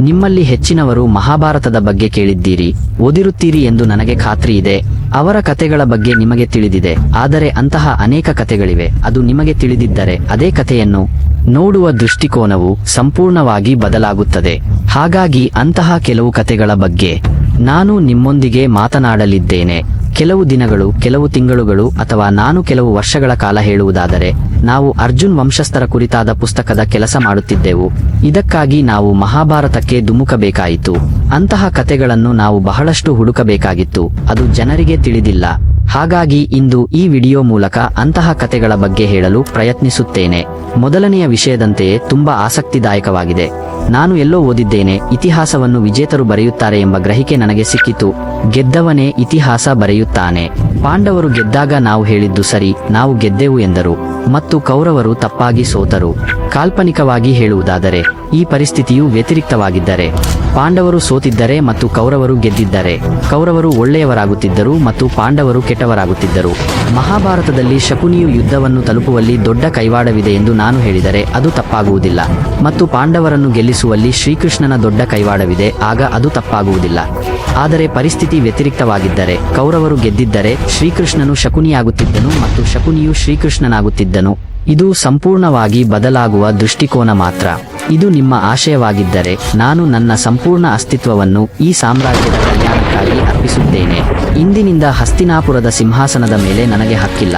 ನಿಮ್ಮಲ್ಲಿ ಹೆಚ್ಚಿನವರು ಮಹಾಭಾರತದ ಬಗ್ಗೆ ಕೇಳಿದ್ದೀರಿ, ಓದಿರುತ್ತೀರಿ ಎಂದು ನನಗೆ ಖಾತ್ರಿ ಇದೆ. ಅವರ ಕಥೆಗಳ ಬಗ್ಗೆ ನಿಮಗೆ ತಿಳಿದಿದೆ. ಆದರೆ ಅಂತಹ ಅನೇಕ ಕಥೆಗಳಿವೆ. ಅದು ನಿಮಗೆ ತಿಳಿದಿದ್ದರೆ ಅದೇ ಕಥೆಯನ್ನು ನೋಡುವ ದೃಷ್ಟಿಕೋನವು ಸಂಪೂರ್ಣವಾಗಿ ಬದಲಾಗುತ್ತದೆ. ಹಾಗಾಗಿ ಅಂತಹ ಕೆಲವು ಕಥೆಗಳ ಬಗ್ಗೆ ನಾನು ನಿಮ್ಮೊಂದಿಗೆ ಮಾತನಾಡಲಿದ್ದೇನೆ. ಕೆಲವು ದಿನಗಳು, ಕೆಲವು ತಿಂಗಳುಗಳು ಅಥವಾ ನಾನು ಕೆಲವು ವರ್ಷಗಳ ಕಾಲ ಹೇಳುವುದಾದರೆ, ನಾವು ಅರ್ಜುನ್ ವಂಶಸ್ಥರ ಕುರಿತಾದ ಪುಸ್ತಕದ ಕೆಲಸ ಮಾಡುತ್ತಿದ್ದೆವು. ಇದಕ್ಕಾಗಿ ನಾವು ಮಹಾಭಾರತಕ್ಕೆ ಧುಮುಕಬೇಕಾಯಿತು. ಅಂತಹ ಕಥೆಗಳನ್ನು ನಾವು ಬಹಳಷ್ಟು ಹುಡುಕಬೇಕಾಗಿತ್ತು. ಅದು ಜನರಿಗೆ ತಿಳಿದಿಲ್ಲ. ಹಾಗಾಗಿ ಇಂದು ಈ ವಿಡಿಯೋ ಮೂಲಕ ಅಂತಹ ಕಥೆಗಳ ಬಗ್ಗೆ ಹೇಳಲು ಪ್ರಯತ್ನಿಸುತ್ತೇನೆ. ಮೊದಲನೆಯ ವಿಷಯದಂತೆಯೇ ತುಂಬಾ ಆಸಕ್ತಿದಾಯಕವಾಗಿದೆ. ನಾನು ಎಲ್ಲೋ ಓದಿದ್ದೇನೆ, ಇತಿಹಾಸವನ್ನು ವಿಜೇತರು ಬರೆಯುತ್ತಾರೆ ಎಂಬ ಗ್ರಹಿಕೆ ನನಗೆ ಸಿಕ್ಕಿತು. ಗೆದ್ದವನೇ ಇತಿಹಾಸ ಬರೆಯುತ್ತಾನೆ. ಪಾಂಡವರು ಗೆದ್ದಾಗ ನಾವು ಹೇಳಿದ್ದು ಸರಿ, ನಾವು ಗೆದ್ದೆವು ಎಂದರು, ಮತ್ತು ಕೌರವರು ತಪ್ಪಾಗಿ ಸೋತರು. ಕಾಲ್ಪನಿಕವಾಗಿ ಹೇಳುವುದಾದರೆ ಈ ಪರಿಸ್ಥಿತಿಯು ವ್ಯತಿರಿಕ್ತವಾಗಿದ್ದರೆ, ಪಾಂಡವರು ಸೋತಿದ್ದರೆ ಮತ್ತು ಕೌರವರು ಗೆದ್ದಿದ್ದರೆ, ಕೌರವರು ಒಳ್ಳೆಯವರಾಗುತ್ತಿದ್ದರು ಮತ್ತು ಪಾಂಡವರು ಕೆಟ್ಟವರಾಗುತ್ತಿದ್ದರು. ಮಹಾಭಾರತದಲ್ಲಿ ಶಕುನಿಯು ಯುದ್ಧವನ್ನು ತಲುಪುವಲ್ಲಿ ದೊಡ್ಡ ಕೈವಾಡವಿದೆ ಎಂದು ನಾನು ಹೇಳಿದರೆ ಅದು ತಪ್ಪಾಗುವುದಿಲ್ಲ, ಮತ್ತು ಪಾಂಡವರನ್ನು ಗೆಲ್ಲಿಸುವಲ್ಲಿ ಶ್ರೀಕೃಷ್ಣನ ದೊಡ್ಡ ಕೈವಾಡವಿದೆ, ಆಗ ಅದು ತಪ್ಪಾಗುವುದಿಲ್ಲ. ಆದರೆ ಪರಿಸ್ಥಿತಿ ವ್ಯತಿರಿಕ್ತವಾಗಿದ್ದರೆ, ಕೌರವರು ಗೆದ್ದಿದ್ದರೆ ಶ್ರೀಕೃಷ್ಣನು ಶಕುನಿಯಾಗುತ್ತಿದ್ದನು ಮತ್ತು ಶಕುನಿಯು ಶ್ರೀಕೃಷ್ಣನಾಗುತ್ತಿದ್ದನು. ಇದು ಸಂಪೂರ್ಣವಾಗಿ ಬದಲಾಗುವ ದೃಷ್ಟಿಕೋನ ಮಾತ್ರ. ಇದು ನಿಮ್ಮ ಆಶಯವಾಗಿದ್ದರೆ ನಾನು ನನ್ನ ಸಂಪೂರ್ಣ ಅಸ್ತಿತ್ವವನ್ನು ಈ ಸಾಮ್ರಾಜ್ಯದ ಕಲ್ಯಾಣಕ್ಕಾಗಿ ಅರ್ಪಿಸುತ್ತೇನೆ. ಇಂದಿನಿಂದ ಹಸ್ತಿನಾಪುರದ ಸಿಂಹಾಸನದ ಮೇಲೆ ನನಗೆ ಹಕ್ಕಿಲ್ಲ.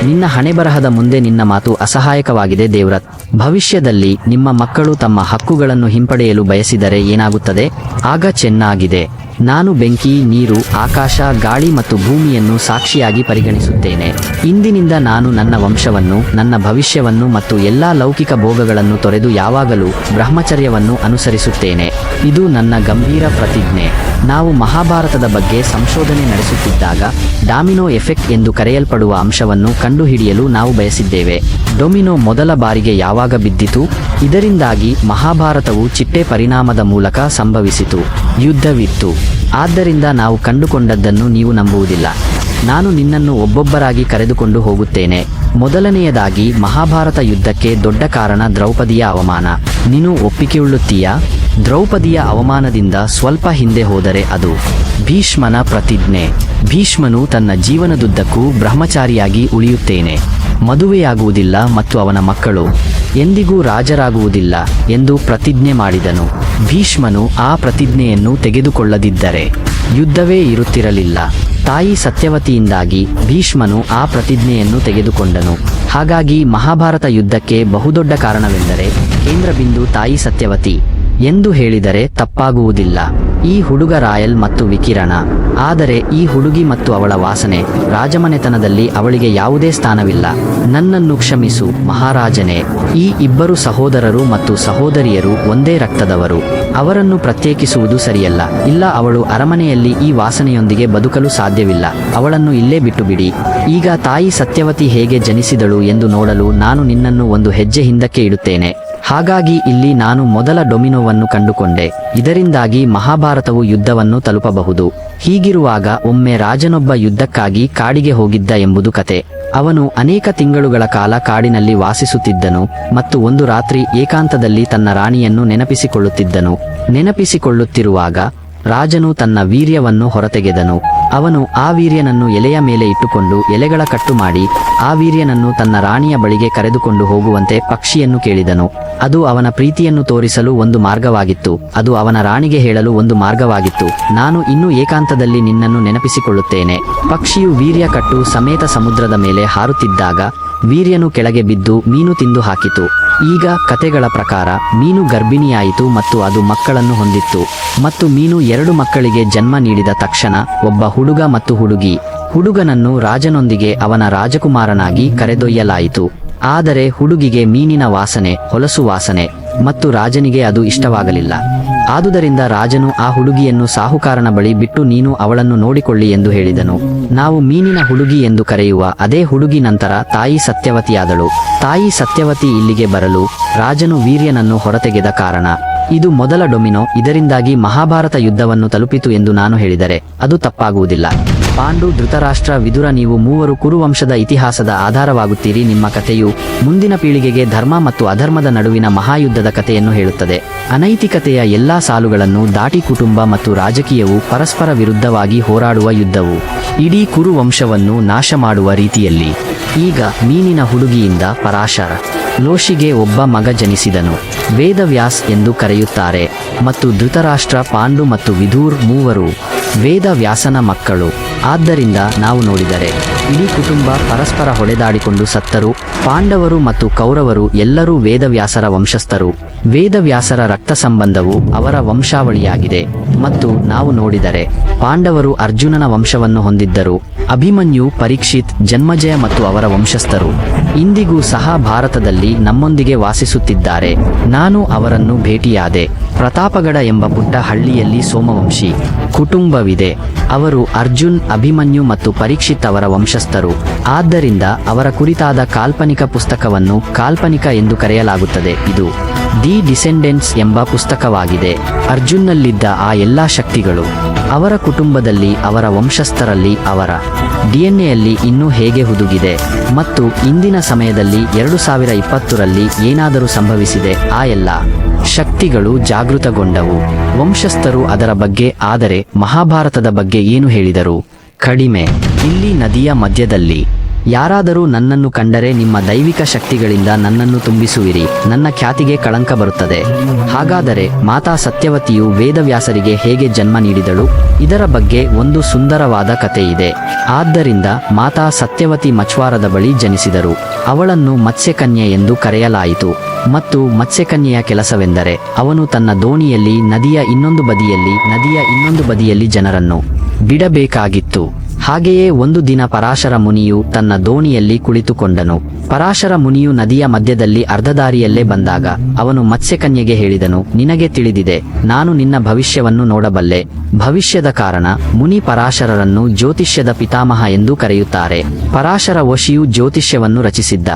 ನಿನ್ನ ಹಣೆಬರಹದ ಮುಂದೆ ನಿನ್ನ ಮಾತು ಅಸಹಾಯಕವಾಗಿದೆ ದೇವ್ರತ್. ಭವಿಷ್ಯದಲ್ಲಿ ನಿಮ್ಮ ಮಕ್ಕಳು ತಮ್ಮ ಹಕ್ಕುಗಳನ್ನು ಹಿಂಪಡೆಯಲು ಬಯಸಿದರೆ ಏನಾಗುತ್ತದೆ? ಆಗ ಚೆನ್ನಾಗಿದೆ. ನಾನು ಬೆಂಕಿ, ನೀರು, ಆಕಾಶ, ಗಾಳಿ ಮತ್ತು ಭೂಮಿಯನ್ನು ಸಾಕ್ಷಿಯಾಗಿ ಪರಿಗಣಿಸುತ್ತೇನೆ. ಇಂದಿನಿಂದ ನಾನು ನನ್ನ ವಂಶವನ್ನು, ನನ್ನ ಭವಿಷ್ಯವನ್ನು ಮತ್ತು ಎಲ್ಲಾ ಲೌಕಿಕ ಭೋಗಗಳನ್ನು ತೊರೆದು ಯಾವಾಗಲೂ ಬ್ರಹ್ಮಚರ್ಯವನ್ನು ಅನುಸರಿಸುತ್ತೇನೆ. ಇದು ನನ್ನ ಗಂಭೀರ ಪ್ರತಿಜ್ಞೆ. ನಾವು ಮಹಾಭಾರತದ ಬಗ್ಗೆ ಸಂಶೋಧನೆ ನಡೆಸುತ್ತಿದ್ದಾಗ ಡಾಮಿನೋ ಎಫೆಕ್ಟ್ ಎಂದು ಕರೆಯಲ್ಪಡುವ ಅಂಶವನ್ನು ಕಂಡುಹಿಡಿಯಲು ನಾವು ಬಯಸಿದ್ದೇವೆ. ಡೊಮಿನೋ ಮೊದಲ ಬಾರಿಗೆ ಯಾವಾಗ ಬಿದ್ದಿತು? ಇದರಿಂದಾಗಿ ಮಹಾಭಾರತವು ಚಿಟ್ಟೆ ಪರಿಣಾಮದ ಮೂಲಕ ಸಂಭವಿಸಿತು. ಯುದ್ಧವಿತ್ತು. ಆದ್ದರಿಂದ ನಾವು ಕಂಡುಕೊಂಡದ್ದನ್ನು ನೀವು ನಂಬುವುದಿಲ್ಲ. ನಾನು ನಿನ್ನನ್ನು ಒಬ್ಬೊಬ್ಬರಾಗಿ ಕರೆದುಕೊಂಡು ಹೋಗುತ್ತೇನೆ. ಮೊದಲನೆಯದಾಗಿ, ಮಹಾಭಾರತ ಯುದ್ಧಕ್ಕೆ ದೊಡ್ಡ ಕಾರಣ ದ್ರೌಪದಿಯ ಅವಮಾನ. ನೀನು ಒಪ್ಪಿಗೆಯುಳ್ಳುತ್ತೀಯಾ? ದ್ರೌಪದಿಯ ಅವಮಾನದಿಂದ ಸ್ವಲ್ಪ ಹಿಂದೆ ಹೋದರೆ ಅದು ಭೀಷ್ಮನ ಪ್ರತಿಜ್ಞೆ. ಭೀಷ್ಮನು ತನ್ನ ಜೀವನದುದ್ದಕ್ಕೂ ಬ್ರಹ್ಮಚಾರಿಯಾಗಿ ಉಳಿಯುತ್ತೇನೆ, ಮದುವೆಯಾಗುವುದಿಲ್ಲ ಮತ್ತು ಅವನ ಮಕ್ಕಳು ಎಂದಿಗೂ ರಾಜರಾಗುವುದಿಲ್ಲ ಎಂದು ಪ್ರತಿಜ್ಞೆ ಮಾಡಿದನು. ಭೀಷ್ಮನು ಆ ಪ್ರತಿಜ್ಞೆಯನ್ನು ತೆಗೆದುಕೊಳ್ಳದಿದ್ದರೆ ಯುದ್ಧವೇ ಇರುತ್ತಿರಲಿಲ್ಲ. ತಾಯಿ ಸತ್ಯವತಿಯಿಂದಾಗಿ ಭೀಷ್ಮನು ಆ ಪ್ರತಿಜ್ಞೆಯನ್ನು ತೆಗೆದುಕೊಂಡನು. ಹಾಗಾಗಿ ಮಹಾಭಾರತ ಯುದ್ಧಕ್ಕೆ ಬಹುದೊಡ್ಡ ಕಾರಣವೆಂದರೆ ಕೇಂದ್ರಬಿಂದು ತಾಯಿ ಸತ್ಯವತಿ ಎಂದು ಹೇಳಿದರೆ ತಪ್ಪಾಗುವುದಿಲ್ಲ. ಈ ಹುಡುಗ ರಾಯಲ್ ಮತ್ತು ವಿಕಿರಣ. ಆದರೆ ಈ ಹುಡುಗಿ ಮತ್ತು ಅವಳ ವಾಸನೆ, ರಾಜಮನೆತನದಲ್ಲಿ ಅವಳಿಗೆ ಯಾವುದೇ ಸ್ಥಾನವಿಲ್ಲ. ನನ್ನನ್ನು ಕ್ಷಮಿಸು ಮಹಾರಾಜನೇ. ಈ ಇಬ್ಬರು ಸಹೋದರರು ಮತ್ತು ಸಹೋದರಿಯರು ಒಂದೇ ರಕ್ತದವರು. ಅವರನ್ನು ಪ್ರತ್ಯೇಕಿಸುವುದು ಸರಿಯಲ್ಲ. ಇಲ್ಲ, ಅವಳು ಅರಮನೆಯಲ್ಲಿ ಈ ವಾಸನೆಯೊಂದಿಗೆ ಬದುಕಲು ಸಾಧ್ಯವಿಲ್ಲ. ಅವಳನ್ನು ಇಲ್ಲೇ ಬಿಟ್ಟು ಬಿಡಿ. ಈಗ ತಾಯಿ ಸತ್ಯವತಿ ಹೇಗೆ ಜನಿಸಿದಳು ಎಂದು ನೋಡಲು ನಾನು ನಿನ್ನನ್ನು ಒಂದು ಹೆಜ್ಜೆ ಹಿಂದಕ್ಕೆ ಇಡುತ್ತೇನೆ. ಹಾಗಾಗಿ ಇಲ್ಲಿ ನಾನು ಮೊದಲ ಡೊಮಿನೋವನ್ನು ಕಂಡುಕೊಂಡೆ. ಇದರಿಂದಾಗಿ ಮಹಾಭಾರತವು ಯುದ್ಧವನ್ನು ತಲುಪಬಹುದು. ಹೀಗಿರುವಾಗ ಒಮ್ಮೆ ರಾಜನೊಬ್ಬ ಯುದ್ಧಕ್ಕಾಗಿ ಕಾಡಿಗೆ ಹೋಗಿದ್ದ ಎಂಬುದು ಕತೆ. ಅವನು ಅನೇಕ ತಿಂಗಳುಗಳ ಕಾಲ ಕಾಡಿನಲ್ಲಿ ವಾಸಿಸುತ್ತಿದ್ದನು ಮತ್ತು ಒಂದು ರಾತ್ರಿ ಏಕಾಂತದಲ್ಲಿ ತನ್ನ ರಾಣಿಯನ್ನು ನೆನಪಿಸಿಕೊಳ್ಳುತ್ತಿರುವಾಗ ರಾಜನು ತನ್ನ ವೀರ್ಯವನ್ನು ಹೊರತೆಗೆದನು. ಅವನು ಆ ವೀರ್ಯನನ್ನು ಎಲೆಯ ಮೇಲೆ ಇಟ್ಟುಕೊಂಡು ಎಲೆಗಳ ಕಟ್ಟು ಮಾಡಿ ಆ ವೀರ್ಯನನ್ನು ತನ್ನ ರಾಣಿಯ ಬಳಿಗೆ ಕರೆದುಕೊಂಡು ಹೋಗುವಂತೆ ಪಕ್ಷಿಯನ್ನು ಕೇಳಿದನು. ಅದು ಅವನ ಪ್ರೀತಿಯನ್ನು ತೋರಿಸಲು ಒಂದು ಮಾರ್ಗವಾಗಿತ್ತು. ಅದು ಅವನ ರಾಣಿಗೆ ಹೇಳಲು ಒಂದು ಮಾರ್ಗವಾಗಿತ್ತು. ನಾನು ಇನ್ನೂ ಏಕಾಂತದಲ್ಲಿ ನಿನ್ನನ್ನು ನೆನಪಿಸಿಕೊಳ್ಳುತ್ತೇನೆ. ಪಕ್ಷಿಯು ವೀರ್ಯ ಕಟ್ಟು ಸಮೇತ ಸಮುದ್ರದ ಮೇಲೆ ಹಾರುತ್ತಿದ್ದಾಗ ವೀರ್ಯನು ಕೆಳಗೆ ಬಿದ್ದು ಮೀನು ತಿಂದು ಹಾಕಿತು. ಈಗ ಕತೆಗಳ ಪ್ರಕಾರ ಮೀನು ಗರ್ಭಿಣಿಯಾಯಿತು ಮತ್ತು ಅದು ಮಕ್ಕಳನ್ನು ಹೊಂದಿತ್ತು. ಮತ್ತು ಮೀನು 2 ಮಕ್ಕಳಿಗೆ ಜನ್ಮ ನೀಡಿದ ತಕ್ಷಣ ಒಬ್ಬ ಹುಡುಗ ಮತ್ತು ಹುಡುಗಿ. ಹುಡುಗನನ್ನು ರಾಜನೊಂದಿಗೆ ಅವನ ರಾಜಕುಮಾರನಾಗಿ ಕರೆದೊಯ್ಯಲಾಯಿತು. ಆದರೆ ಹುಡುಗಿಗೆ ಮೀನಿನ ವಾಸನೆ, ಹೊಲಸು ವಾಸನೆ ಮತ್ತು ರಾಜನಿಗೆ ಅದು ಇಷ್ಟವಾಗಲಿಲ್ಲ. ಆದುದರಿಂದ ರಾಜನು ಆ ಹುಡುಗಿಯನ್ನು ಸಾಹುಕಾರನ ಬಳಿ ಬಿಟ್ಟು ನೀನು ಅವಳನ್ನು ನೋಡಿಕೊಳ್ಳಿ ಎಂದು ಹೇಳಿದನು. ನಾವು ಮೀನಿನ ಹುಡುಗಿ ಎಂದು ಕರೆಯುವ ಅದೇ ಹುಡುಗಿ ನಂತರ ತಾಯಿ ಸತ್ಯವತಿಯಾದಳು. ತಾಯಿ ಸತ್ಯವತಿ ಇಲ್ಲಿಗೆ ಬರಲು ರಾಜನು ವೀರ್ಯನನ್ನು ಹೊರತೆಗೆದ ಕಾರಣ. ಇದು ಮೊದಲ ಡೊಮಿನೋ. ಇದರಿಂದಾಗಿ ಮಹಾಭಾರತ ಯುದ್ಧವನ್ನು ತಲುಪಿತು ಎಂದು ನಾನು ಹೇಳಿದರೆ ಅದು ತಪ್ಪಾಗುವುದಿಲ್ಲ. ಪಾಂಡು, ಧೃತರಾಷ್ಟ್ರ, ವಿದುರ, ನೀವು ಮೂವರು ಕುರುವಂಶದ ಇತಿಹಾಸದ ಆಧಾರವಾಗುತ್ತೀರಿ. ನಿಮ್ಮ ಕಥೆಯು ಮುಂದಿನ ಪೀಳಿಗೆಗೆ ಧರ್ಮ ಮತ್ತು ಅಧರ್ಮದ ನಡುವಿನ ಮಹಾಯುದ್ಧದ ಕಥೆಯನ್ನು ಹೇಳುತ್ತದೆ. ಅನೈತಿಕತೆಯ ಎಲ್ಲಾ ಸಾಲುಗಳನ್ನು ದಾಟಿ ಕುಟುಂಬ ಮತ್ತು ರಾಜಕೀಯವು ಪರಸ್ಪರ ವಿರುದ್ಧವಾಗಿ ಹೋರಾಡುವ ಯುದ್ಧವು ಇಡೀ ಕುರುವಂಶವನ್ನು ನಾಶ ಮಾಡುವ ರೀತಿಯಲ್ಲಿ. ಈಗ ಮೀನಿನ ಹುಡುಗಿಯಿಂದ ಪರಾಶರ ಲೋಷಿಗೆ ಒಬ್ಬ ಮಗ ಜನಿಸಿದನು. ವೇದವ್ಯಾಸ್ ಎಂದು ಕರೆಯುತ್ತಾರೆ. ಮತ್ತು ಧೃತರಾಷ್ಟ್ರ, ಪಾಂಡು ಮತ್ತು ವಿಧೂರ್ ಮೂವರು ವೇದವ್ಯಾಸನ ಮಕ್ಕಳು. ಆದ್ದರಿಂದ ನಾವು ನೋಡಿದರೆ ಇಡೀ ಕುಟುಂಬ ಪರಸ್ಪರ ಹೊಡೆದಾಡಿಕೊಂಡು ಸತ್ತರು. ಪಾಂಡವರು ಮತ್ತು ಕೌರವರು ಎಲ್ಲರೂ ವೇದವ್ಯಾಸರ ವಂಶಸ್ಥರು. ವೇದವ್ಯಾಸರ ರಕ್ತ ಸಂಬಂಧವು ಅವರ ವಂಶಾವಳಿಯಾಗಿದೆ. ಮತ್ತು ನಾವು ನೋಡಿದರೆ ಪಾಂಡವರು ಅರ್ಜುನನ ವಂಶವನ್ನು ಹೊಂದಿದ್ದರು. ಅಭಿಮನ್ಯು, ಪರೀಕ್ಷಿತ್, ಜನ್ಮಜಯ ಮತ್ತು ಅವರ ವಂಶಸ್ಥರು ಇಂದಿಗೂ ಸಹ ಭಾರತದಲ್ಲಿ ನಮ್ಮೊಂದಿಗೆ ವಾಸಿಸುತ್ತಿದ್ದಾರೆ. ನಾನು ಅವರನ್ನು ಭೇಟಿಯಾದೆ. ಪ್ರತಾಪಗಡ ಎಂಬ ಪುಟ್ಟ ಹಳ್ಳಿಯಲ್ಲಿ ಸೋಮವಂಶಿ ಕುಟುಂಬವಿದೆ. ಅವರು ಅರ್ಜುನ್, ಅಭಿಮನ್ಯು ಮತ್ತು ಪರೀಕ್ಷಿತ್ ಅವರ ವಂಶಸ್ಥರು. ಆದ್ದರಿಂದ ಅವರ ಕುರಿತಾದ ಕಾಲ್ಪನಿಕ ಪುಸ್ತಕವನ್ನು ಕಾಲ್ಪನಿಕ ಎಂದು ಕರೆಯಲಾಗುತ್ತದೆ. ಇದು ದಿ ಡಿಸೆಂಡೆಂಟ್ಸ್ ಎಂಬ ಪುಸ್ತಕವಾಗಿದೆ. ಅರ್ಜುನ್ನಲ್ಲಿದ್ದ ಆ ಎಲ್ಲಾ ಶಕ್ತಿಗಳು ಅವರ ಕುಟುಂಬದಲ್ಲಿ, ಅವರ ವಂಶಸ್ಥರಲ್ಲಿ, ಅವರ ಡಿಎನ್ಎಯಲ್ಲಿ ಇನ್ನೂ ಹೇಗೆ ಹುದುಗಿದೆ. ಮತ್ತು ಇಂದಿನ ಸಮಯದಲ್ಲಿ 2020ರಲ್ಲಿ ಏನಾದರೂ ಸಂಭವಿಸಿದೆ. ಆ ಎಲ್ಲ ಶಕ್ತಿಗಳು ಜಾಗೃತಗೊಂಡವು. ವಂಶಸ್ಥರು ಅದರ ಬಗ್ಗೆ. ಆದರೆ ಮಹಾಭಾರತದ ಬಗ್ಗೆ ಏನು ಹೇಳಿದರು? ಕಡಿಮೆ. ಇಲ್ಲಿ ನದಿಯ ಮಧ್ಯದಲ್ಲಿ ಯಾರಾದರೂ ನನ್ನನ್ನು ಕಂಡರೆ ನಿಮ್ಮ ದೈವಿಕ ಶಕ್ತಿಗಳಿಂದ ನನ್ನನ್ನು ತುಂಬಿಸುವಿರಿ, ನನ್ನ ಖ್ಯಾತಿಗೆ ಕಳಂಕ ಬರುತ್ತದೆ. ಹಾಗಾದರೆ ಮಾತಾ ಸತ್ಯವತಿಯು ವೇದವ್ಯಾಸರಿಗೆ ಹೇಗೆ ಜನ್ಮ ನೀಡಿದಳು? ಇದರ ಬಗ್ಗೆ ಒಂದು ಸುಂದರವಾದ ಕಥೆಯಿದೆ. ಆದ್ದರಿಂದ ಮಾತಾ ಸತ್ಯವತಿ ಮಚ್ವಾರದ ಬಳಿ ಜನಿಸಿದರು. ಅವಳನ್ನು ಮತ್ಸ್ಯಕನ್ಯೆ ಎಂದು ಕರೆಯಲಾಯಿತು. ಮತ್ತು ಮತ್ಸ್ಯಕನ್ಯೆಯ ಕೆಲಸವೆಂದರೆ ಅವನು ತನ್ನ ದೋಣಿಯಲ್ಲಿ ನದಿಯ ಇನ್ನೊಂದು ಬದಿಯಲ್ಲಿ ಜನರನ್ನು ಬಿಡಬೇಕಾಗಿತ್ತು. ಹಾಗೆಯೇ ಒಂದು ದಿನ ಪರಾಶರ ಮುನಿಯು ತನ್ನ ದೋಣಿಯಲ್ಲಿ ಕುಳಿತುಕೊಂಡನು. ಪರಾಶರ ಮುನಿಯು ನದಿಯ ಮಧ್ಯದಲ್ಲಿ ಅರ್ಧದಾರಿಯಲ್ಲೇ ಬಂದಾಗ ಅವನು ಮತ್ಸ್ಯಕನ್ಯೆಗೆ ಹೇಳಿದನು, ನಿನಗೆ ತಿಳಿದಿದೆ, ನಾನು ನಿನ್ನ ಭವಿಷ್ಯವನ್ನು ನೋಡಬಲ್ಲೆ. ಭವಿಷ್ಯದ ಕಾರಣ ಮುನಿ ಪರಾಶರರನ್ನು ಜ್ಯೋತಿಷ್ಯದ ಪಿತಾಮಹ ಎಂದು ಕರೆಯುತ್ತಾರೆ. ಪರಾಶರ ವಶಿಯು ಜ್ಯೋತಿಷ್ಯವನ್ನು ರಚಿಸಿದ್ದ.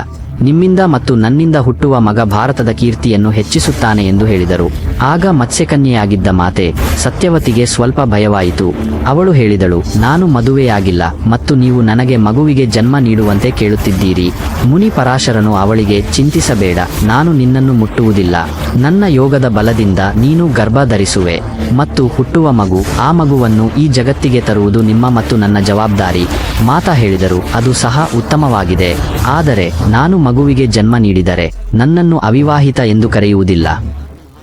ನಿಮ್ಮಿಂದ ಮತ್ತು ನನ್ನಿಂದ ಹುಟ್ಟುವ ಮಗ ಭಾರತದ ಕೀರ್ತಿಯನ್ನು ಹೆಚ್ಚಿಸುತ್ತಾನೆ ಎಂದು ಹೇಳಿದರು. ಆಗ ಮತ್ಸ್ಯಕನ್ಯೆಯಾಗಿದ್ದ ಮಾತೆ ಸತ್ಯವತಿಗೆ ಸ್ವಲ್ಪ ಭಯವಾಯಿತು. ಅವಳು ಹೇಳಿದಳು, ನಾನು ಮದುವೆಯಾಗಿಲ್ಲ ಮತ್ತು ನೀವು ನನಗೆ ಮಗುವಿಗೆ ಜನ್ಮ ನೀಡುವಂತೆ ಕೇಳುತ್ತಿದ್ದೀರಿ. ಮುನಿ ಪರಾಶರನು ಅವಳಿಗೆ, ಚಿಂತಿಸಬೇಡ, ನಾನು ನಿನ್ನನ್ನು ಮುಟ್ಟುವುದಿಲ್ಲ. ನನ್ನ ಯೋಗದ ಬಲದಿಂದ ನೀನು ಗರ್ಭ ಧರಿಸುವೆ ಮತ್ತು ಹುಟ್ಟುವ ಮಗು, ಆ ಮಗುವನ್ನು ಈ ಜಗತ್ತಿಗೆ ತರುವುದು ನಿಮ್ಮ ಮತ್ತು ನನ್ನ ಜವಾಬ್ದಾರಿ. ಮಾತಾ ಹೇಳಿದರು, ಅದು ಸಹ ಉತ್ತಮವಾಗಿದೆ. ಆದರೆ ನಾನು ಮಗುವಿಗೆ ಜನ್ಮ ನೀಡಿದರೆ ನನ್ನನ್ನು ಅವಿವಾಹಿತ ಎಂದು ಕರೆಯುವುದಿಲ್ಲ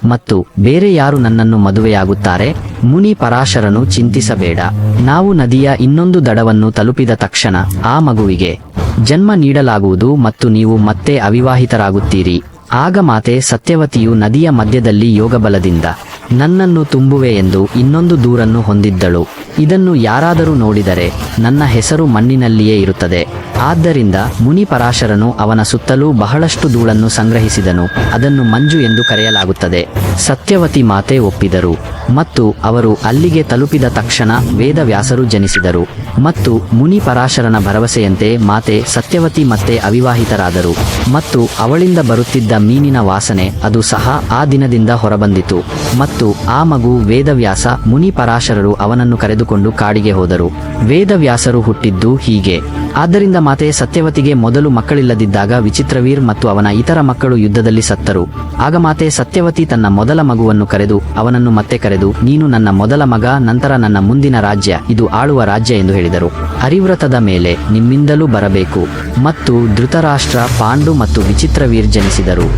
ಮತ್ತು ಬೇರೆ ಯಾರು ನನ್ನನ್ನು ಮದುವೆಯಾಗುತ್ತಾರೆ? ಮುನಿ ಪರಾಶರನು, ಚಿಂತಿಸಬೇಡ, ನಾವು ನದಿಯ ಇನ್ನೊಂದು ದಡವನ್ನು ತಲುಪಿದ ತಕ್ಷಣ ಆ ಮಗುವಿಗೆ ಜನ್ಮ ನೀಡಲಾಗುವುದು ಮತ್ತು ನೀವು ಮತ್ತೆ ಅವಿವಾಹಿತರಾಗುತ್ತೀರಿ. ಆಗ ಮಾತೆ ಸತ್ಯವತಿಯು ನದಿಯ ಮಧ್ಯದಲ್ಲಿ ಯೋಗಬಲದಿಂದ ನನ್ನನ್ನು ತುಂಬುವೆ ಎಂದು ಇನ್ನೊಂದು ದೂರನ್ನು ಹೊಂದಿದ್ದಳು. ಇದನ್ನು ಯಾರಾದರೂ ನೋಡಿದರೆ ನನ್ನ ಹೆಸರು ಮಣ್ಣಿನಲ್ಲಿಯೇ ಇರುತ್ತದೆ. ಆದ್ದರಿಂದ ಮುನಿ ಪರಾಶರನು ಅವನ ಸುತ್ತಲೂ ಬಹಳಷ್ಟು ಧೂಳನ್ನು ಸಂಗ್ರಹಿಸಿದನು. ಅದನ್ನು ಮಂಜು ಎಂದು ಕರೆಯಲಾಗುತ್ತದೆ. ಸತ್ಯವತಿ ಮಾತೆ ಒಪ್ಪಿದರು ಮತ್ತು ಅವರು ಅಲ್ಲಿಗೆ ತಲುಪಿದ ತಕ್ಷಣ ವೇದವ್ಯಾಸರು ಜನಿಸಿದರು. ಮತ್ತು ಮುನಿ ಪರಾಶರನ ಭರವಸೆಯಂತೆ ಮಾತೆ ಸತ್ಯವತಿ ಮತ್ತೆ ಅವಿವಾಹಿತರಾದರು. ಮತ್ತು ಅವಳಿಂದ ಬರುತ್ತಿದ್ದ ಮೀನಿನ ವಾಸನೆ ಅದು ಸಹ ಆ ದಿನದಿಂದ ಹೊರಬಂದಿತು. ಮತ್ತು ಆ ಮಗು ವೇದವ್ಯಾಸ. ಮುನಿ ಪರಾಶರರು ಅವನನ್ನು ಕರೆದುಕೊಂಡು ಕಾಡಿಗೆ ಹೋದರು. ವೇದವ್ಯಾಸರು ಹುಟ್ಟಿದ್ದು ಹೀಗೆ. ಆದ್ದರಿಂದ ಮಾತೆ ಸತ್ಯವತಿಗೆ ಮೊದಲು ಮಕ್ಕಳಿಲ್ಲದಿದ್ದಾಗ ವಿಚಿತ್ರವೀರ್ ಮತ್ತು ಅವನ ಇತರ ಮಕ್ಕಳು ಯುದ್ಧದಲ್ಲಿ ಸತ್ತರು. ಆಗ ಮಾತೆ ಸತ್ಯವತಿ ತನ್ನ ಮೊದಲ ಮಗುವನ್ನು ಕರೆದು ಅವನನ್ನು ಮತ್ತೆ ಕರೆದು, ನೀನು ನನ್ನ ಮೊದಲ ಮಗ, ನಂತರ ನನ್ನ ಮುಂದಿನ ರಾಜ್ಯ ಇದು ಆಳುವ ರಾಜ್ಯ ಎಂದು ಹೇಳಿದರು. ಹರಿವ್ರತದ ಮೇಲೆ ನಿಮ್ಮಿಂದಲೂ ಬರಬೇಕು. ಮತ್ತು ಧೃತರಾಷ್ಟ್ರ, ಪಾಂಡು ಮತ್ತು ವಿಚಿತ್ರವೀರ್ ಜನಿಸಿದರು.